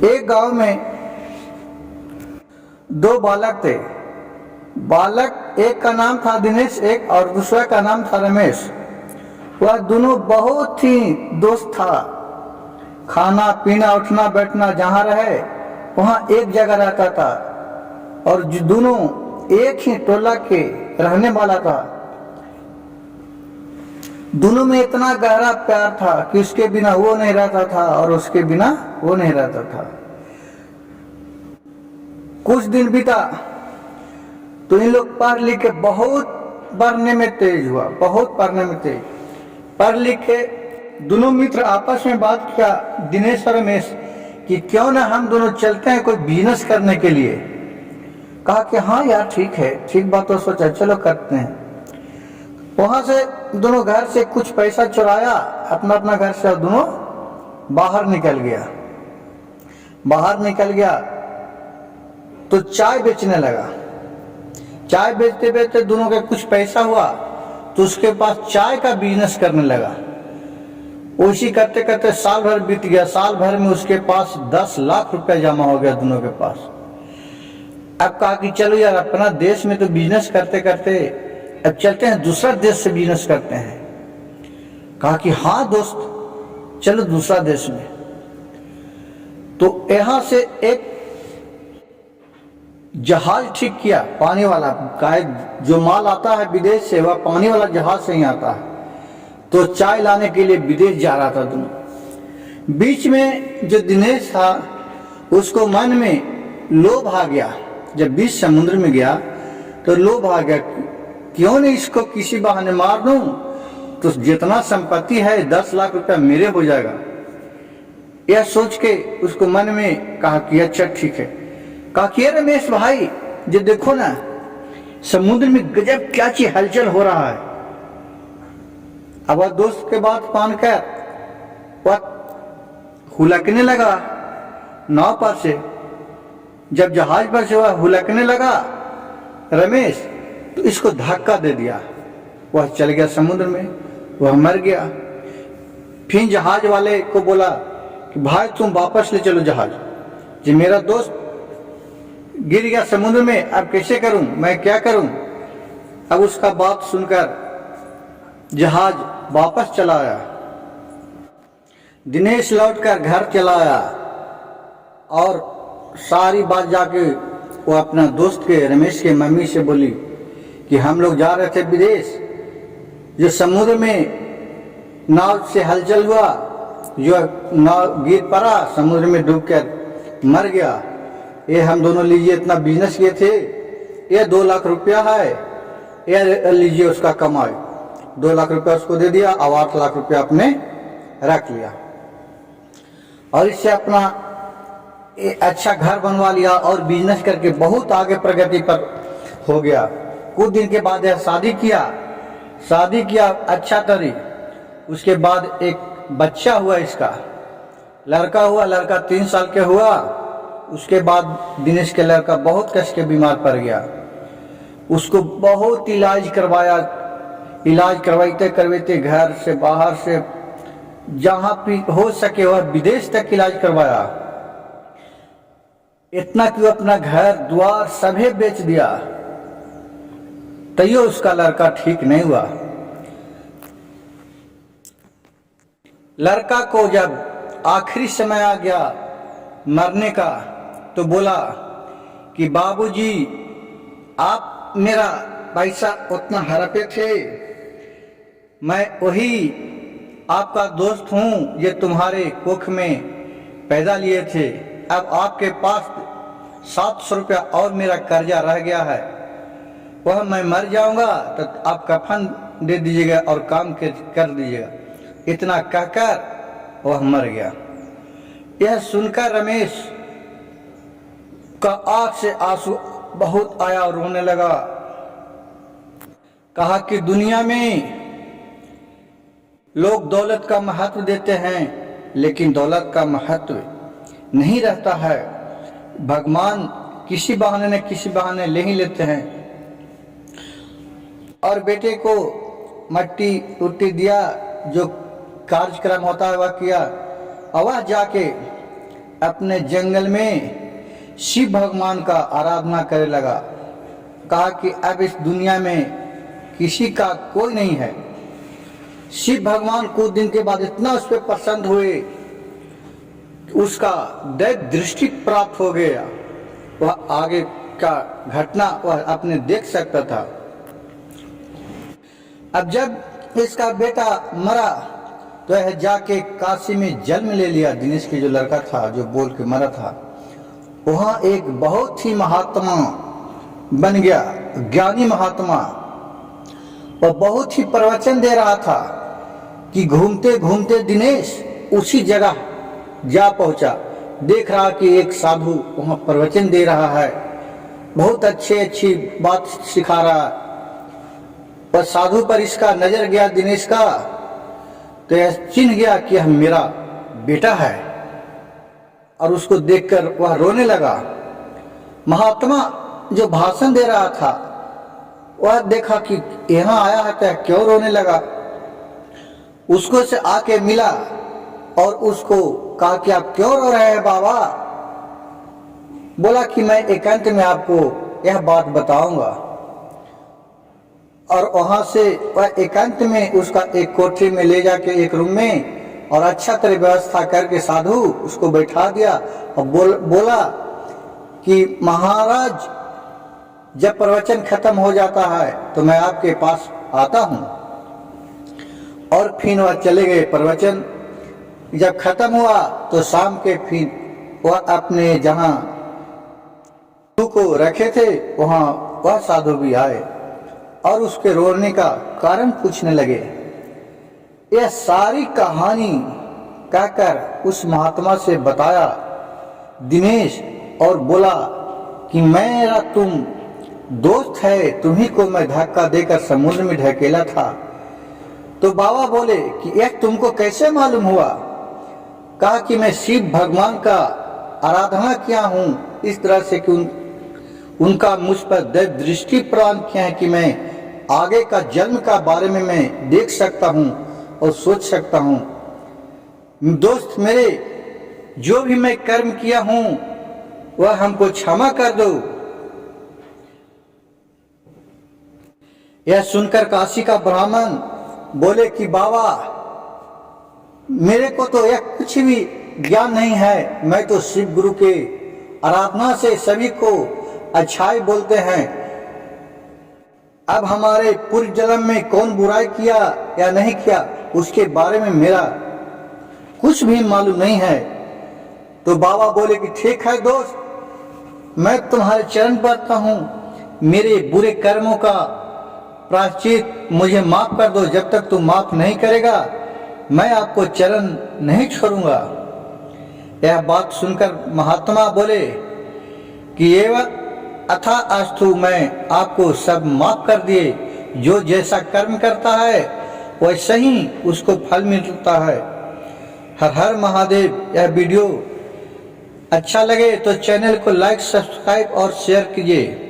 एक गांव में दो बालक थे। बालक एक का नाम था दिनेश, एक और दूसरा का नाम था रमेश। वह दोनों बहुत ही दोस्त था। खाना पीना उठना बैठना जहाँ रहे वहाँ एक जगह रहता था और जो दोनों एक ही टोला के रहने वाला था। दोनों में इतना गहरा प्यार था कि उसके बिना वो नहीं रहता था और उसके बिना वो नहीं रहता था। कुछ दिन बीता तो इन लोग पढ़ लिख के बहुत पढ़ने में तेज हुआ, बहुत पढ़ने में तेज। पढ़ लिख के दोनों मित्र आपस में बात किया, दिनेश और रमेश, कि क्यों ना हम दोनों चलते हैं कोई बिजनेस करने के लिए। कहा कि हाँ यार ठीक है, ठीक बात तो सोचा, चलो करते हैं। वहां से दोनों घर से कुछ पैसा चुराया, अपना अपना घर से दोनों बाहर निकल गया। बाहर निकल गया तो चाय बेचने लगा। चाय बेचते बेचते दोनों के कुछ पैसा हुआ तो उसके पास चाय का बिजनेस करने लगा। उसी करते करते साल भर बीत गया। साल भर में उसके पास 10 लाख रुपया जमा हो गया दोनों के पास। अब कहा कि चलो यार, अपना देश में तो बिजनेस करते करते अब चलते हैं दूसरा देश से बिजनेस करते हैं। कहा कि हाँ दोस्त, चलो दूसरा देश में। तो यहां से एक जहाज ठीक किया, पानी वाला। गाय जो माल आता है विदेश से वह पानी वाला जहाज से ही आता है। तो चाय लाने के लिए विदेश जा रहा था दोनों। बीच में जो दिनेश था उसको मन में लोभ आ गया। जब बीच समुद्र में गया तो लोभ आ गया, क्यों नहीं इसको किसी बहाने मार दूं तो जितना संपत्ति है 10 लाख रुपया मेरे हो जाएगा। यह सोच के उसको मन में कहा कि अच्छा ठीक है। कहा कि रमेश भाई, जो देखो ना समुद्र में गजब क्या चीज हलचल हो रहा है। अब वह दोस्त के बात मानकर वह हुलकने लगा नाव पर से। जब जहाज पर से वह हुलकने लगा रमेश, तो इसको धक्का दे दिया। वह चल गया समुद्र में, वह मर गया। फिर जहाज वाले को बोला कि भाई तुम वापस ले चलो जहाज, जो मेरा दोस्त गिर गया समुद्र में, अब कैसे करूं, मैं क्या करूं। अब उसका बात सुनकर जहाज वापस चला आया। दिनेश लौटकर घर चला आया और सारी बात जाके वो अपना दोस्त के रमेश के मम्मी से बोली कि हम लोग जा रहे थे विदेश, जो समुद्र में नाव से हलचल हुआ, जो नाव गिर पड़ा समुद्र में डूबकर मर गया। ये हम दोनों लीजिए इतना बिजनेस किए थे, ये 2 लाख रुपया है, ये लीजिए उसका कमाई। 2 लाख रुपया उसको दे दिया और 8 लाख रुपया अपने रख लिया और इससे अपना अच्छा घर बनवा लिया और बिजनेस करके बहुत आगे प्रगति पर हो गया। कुछ दिन के बाद यह शादी किया अच्छा तरी। उसके बाद एक बच्चा हुआ, इसका लड़का हुआ। लड़का 3 साल के हुआ। उसके बाद दिनेश के लड़का बहुत कष्ट के बीमार पड़ गया। उसको बहुत इलाज करवाया। इलाज करवाते करवाते घर से बाहर से जहां भी हो सके वह विदेश तक इलाज करवाया। इतना कि अपना घर द्वार सभी बेच दिया, तैयो उसका लड़का ठीक नहीं हुआ। लड़का को जब आखिरी समय आ गया मरने का तो बोला कि बाबूजी, आप मेरा पैसा उतना हड़पे थे, मैं वही आपका दोस्त हूं, ये तुम्हारे कोख में पैदा लिए थे। अब आपके पास 700 रुपया और मेरा कर्जा रह गया है, वह मैं मर जाऊंगा तो आप कफन दे दीजिएगा और काम कर दीजिएगा। इतना कहकर वह मर गया। यह सुनकर रमेश का आंख से आंसू बहुत आया और रोने लगा। कहा कि दुनिया में लोग दौलत का महत्व देते हैं, लेकिन दौलत का महत्व नहीं रहता है। भगवान किसी बहाने न किसी बहाने ले ही लेते हैं। और बेटे को मट्टी उट्टी दिया, जो कार्यक्रम होता है वह किया। और वह जाके अपने जंगल में शिव भगवान का आराधना करने लगा। कहा कि अब इस दुनिया में किसी का कोई नहीं है। शिव भगवान कुछ दिन के बाद इतना उस पर प्रसन्न हुए, उसका दैव दृष्टि प्राप्त हो गया। वह आगे का घटना वह अपने देख सकता था। अब जब इसका बेटा मरा तो यह जाके काशी में जन्म ले लिया। दिनेश के जो लड़का था जो बोल के मरा था, वहाँ एक बहुत ही महात्मा बन गया, ज्ञानी महात्मा। वह बहुत ही प्रवचन दे रहा था कि घूमते घूमते दिनेश उसी जगह जा पहुंचा। देख रहा कि एक साधु वहाँ प्रवचन दे रहा है, बहुत अच्छी बात सिखा रहा है। पर साधु पर इसका नजर गया दिनेश का, तो यह चिन्ह गया कि यह मेरा बेटा है, और उसको देखकर वह रोने लगा। महात्मा जो भाषण दे रहा था वह देखा कि यहाँ आया है तो क्यों रोने लगा। उसको से आके मिला और उसको कहा कि आप क्यों रो रहे हैं बाबा। बोला कि मैं एकांत में आपको यह बात बताऊंगा। और वहां से वह एकांत में उसका एक कोठरी में ले जाके एक रूम में और अच्छा तरह व्यवस्था करके साधु उसको बैठा दिया और बोला कि महाराज जब प्रवचन खत्म हो जाता है तो मैं आपके पास आता हूं। और फिर वह चले गए। प्रवचन जब खत्म हुआ तो शाम के फिर वह अपने जहां को रखे थे वहां वह साधु भी आए और उसके रोने का कारण पूछने लगे। यह सारी कहानी कहकर उस महात्मा से बताया दिनेश, और बोला कि मेरा तुम दोस्त है, तुम्ही को मैं धक्का देकर समुद्र में ढकेला था। तो बाबा बोले कि यह तुमको कैसे मालूम हुआ। कहा कि मैं शिव भगवान का आराधना किया हूँ इस तरह से कि उनका मुझ पर दैव दृष्टि प्रदान किया है कि मैं आगे का जन्म का बारे में मैं देख सकता हूँ और सोच सकता हूँ। दोस्त मेरे, जो भी मैं कर्म किया हूँ वह हमको क्षमा कर दो। यह सुनकर काशी का ब्राह्मण बोले कि बाबा मेरे को तो यह कुछ भी ज्ञान नहीं है, मैं तो शिव गुरु के आराधना से सभी को अच्छाई बोलते हैं। अब हमारे पूर्व जन्म में कौन बुराई किया या नहीं किया उसके बारे में मेरा कुछ भी मालूम नहीं है। तो बाबा बोले कि ठीक है दोस्त, मैं तुम्हारे चरण पड़ता हूँ, मेरे बुरे कर्मों का प्रायश्चित मुझे माफ कर दो। जब तक तुम माफ नहीं करेगा मैं आपको चरण नहीं छोड़ूंगा। यह बात सुनकर महात्मा बोले कि एवं अथा अस्तु, मैं आपको सब माफ कर दिए। जो जैसा कर्म करता है वैसा ही उसको फल मिलता है। हर हर महादेव। यह वीडियो अच्छा लगे तो चैनल को लाइक, सब्सक्राइब और शेयर कीजिए।